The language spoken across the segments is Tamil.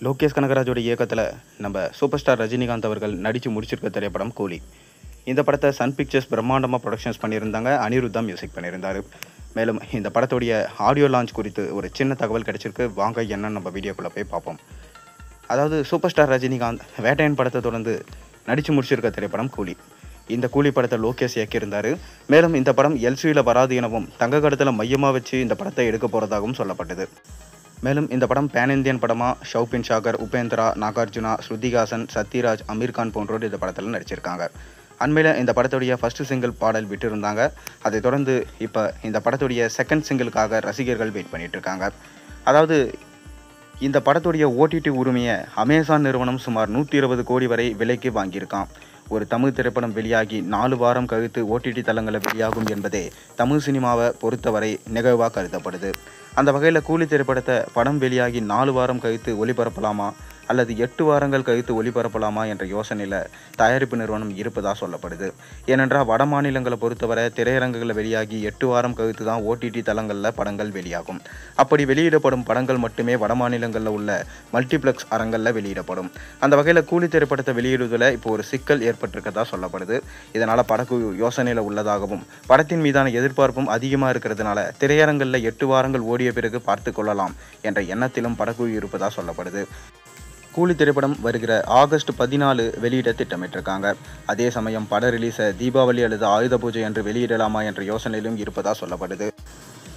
லோகேஷ் கனகராஜோட இயக்கத்தில் நம்ம சூப்பர் ஸ்டார் ரஜினிகாந்த் அவர்கள் நடித்து முடிச்சிருக்க திரைப்படம் கூலி. இந்த படத்தை சன் பிக்சர்ஸ் பிரம்மாண்டமாக ப்ரொடக்ஷன்ஸ் பண்ணியிருந்தாங்க. அனிருத்தா மியூசிக் பண்ணியிருந்தார். மேலும் இந்த படத்துடைய ஆடியோ லான்ச் குறித்து ஒரு சின்ன தகவல் கிடைச்சிருக்கு. வாங்க என்னன்னு நம்ம வீடியோக்குள்ளே போய் பார்ப்போம். அதாவது சூப்பர் ஸ்டார் ரஜினிகாந்த் வேட்டையன் படத்தை தொடர்ந்து நடித்து முடிச்சிருக்க திரைப்படம் கூலி. இந்த கூலி படத்தை லோகேஷ் இயக்கியிருந்தார். மேலும் இந்த படம் எல்சியில் வராது எனவும் தங்க கடத்தில் மையமாக வச்சு இந்த படத்தை எடுக்க போகிறதாகவும் சொல்லப்பட்டது. மேலும் இந்த படம் பேன் இந்தியன் படமாக ஷவுபின் ஷாகர், உபேந்திரா, நாகார்ஜுனா, ஸ்ருதிஹாசன், சத்யராஜ், அமீர்கான் போன்றோர் இந்த படத்தில் நடிச்சிருக்காங்க. அண்மையில் இந்த படத்துடைய ஃபர்ஸ்ட் சிங்கிள் பாடல் விட்டுருந்தாங்க. அதை தொடர்ந்து இப்போ இந்த படத்துடைய செகண்ட் சிங்கிளுக்காக ரசிகர்கள் வெயிட் பண்ணிட்டு இருக்காங்க. அதாவது இந்த படத்துடைய ஓடிடி உரிமையை அமேசான் நிறுவனம் சுமார் 120 கோடி வரை விலைக்கு வாங்கியிருக்கான். ஒரு தமிழ் திரைப்படம் வெளியாகி 4 வாரம் கழித்து ஓடிடி தளங்களில் வெளியாகும் என்பதே தமிழ் சினிமாவை பொறுத்தவரை நிகழ்வாக கருதப்படுது. அந்த வகையில் கூலி திரைப்படத்தை படம் வெளியாகி 4 வாரம் கழித்து ஒளிபரப்பலாமா அல்லது 8 வாரங்கள் கழித்து ஒளிபரப்பலாமா என்ற யோசனையில் தயாரிப்பு நிறுவனம் இருப்பதாக சொல்லப்படுது. ஏனென்றால் வட மாநிலங்களை பொறுத்தவரை திரையரங்குகளில் வெளியாகி 8 வாரம் கழித்து தான் ஓடிடி தளங்களில் படங்கள் வெளியாகும். அப்படி வெளியிடப்படும் படங்கள் மட்டுமே வட மாநிலங்களில் உள்ள மல்டிப்ளெக்ஸ் அரங்களில் வெளியிடப்படும். அந்த வகையில் கூலி திரைப்படத்தை வெளியிடுவதில் இப்போ ஒரு சிக்கல் ஏற்பட்டிருக்கதா சொல்லப்படுது. இதனால் படக்குழு யோசனையில் உள்ளதாகவும் படத்தின் மீதான எதிர்பார்ப்பும் அதிகமாக இருக்கிறதுனால திரையரங்களில் 8 வாரங்கள் ஓடிய பிறகு பார்த்து கொள்ளலாம் என்ற எண்ணத்திலும் படக்குழு இருப்பதாக சொல்லப்படுது. கூலி திரைப்படம் வருகிற ஆகஸ்ட் 14 வெளியிட திட்டமிட்டிருக்காங்க. அதே சமயம் பட ரிலீஸை தீபாவளி அல்லது ஆயுத பூஜை என்று வெளியிடலாமா என்ற யோசனையிலும் இருப்பதாக சொல்லப்படுது.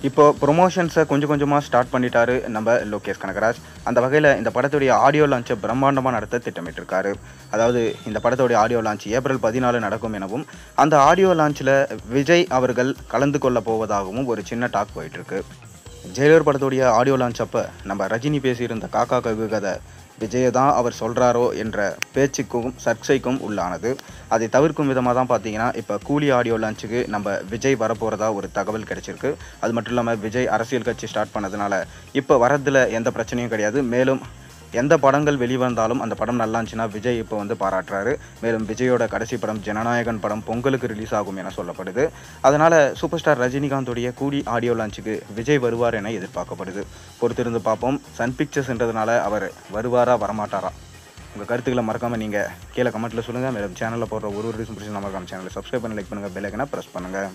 இப்போ ப்ரொமோஷன்ஸை கொஞ்சமாக ஸ்டார்ட் பண்ணிட்டாரு நம்ம லோகேஷ் கனகராஜ். அந்த வகையில் இந்த படத்துடைய ஆடியோ லான்ச்சை பிரம்மாண்டமாக நடத்த திட்டமிட்டிருக்காரு. அதாவது இந்த படத்துடைய ஆடியோ லான்ச் ஏப்ரல் 14 நடக்கும் எனவும் அந்த ஆடியோ லான்ச்சில் விஜய் அவர்கள் கலந்து கொள்ள போவதாகவும் ஒரு சின்ன டாக் போயிட்டுருக்கு. ஜெயிலர் படத்துடைய ஆடியோ லான்ச் அப்போ நம்ம ரஜினி பேசியிருந்த காக்கா ககு கதை விஜயை தான் அவர் சொல்கிறாரோ என்ற பேச்சுக்கும் சர்ச்சைக்கும் உள்ளானது. அதை தவிர்க்கும் விதமாக தான் பார்த்தீங்கன்னா இப்போ கூலி ஆடியோ லான்ச்சுக்கு நம்ம விஜய் வரப்போகிறதா ஒரு தகவல் கிடைச்சிருக்கு. அது மட்டும் இல்லாமல் விஜய் அரசியல் கட்சி ஸ்டார்ட் பண்ணதுனால இப்போ வரதில் எந்த பிரச்சனையும் கிடையாது. மேலும் எந்த படங்கள் வெளிவந்தாலும் அந்த படம் நல்லா இருந்துச்சுன்னா விஜய் இப்போ பாராட்டுறாரு. மேலும் விஜயோட கடைசி படம் ஜனநாயகன் படம் பொங்கலுக்கு ரிலீஸ் ஆகும் என சொல்லப்படுது. அதனால் சூப்பர் ஸ்டார் ரஜினிகாந்தோடைய கூலி ஆடியோ லான்ச்சுக்கு விஜய் வருவார் என எதிர்பார்க்கப்படுது. பொறுத்திருந்து பார்ப்போம். சன் பிக்சர்ஸ்ன்றதுனால அவர் வருவாரா வரமாட்டாரா? உங்கள் கருத்துக்களை மறக்காமல் நீங்கள் கீழே கமெண்ட்டில் சொல்லுங்கள். மேலும் சேனலில் போடுற ஒரு ரீசன் பிடிச்சி மறக்காமல் சேனலை சப்ஸ்கிரைப் பண்ணி லைக் பண்ணுங்கள், பெல் ஐக்கனை ப்ரெஸ் பண்ணுங்கள்.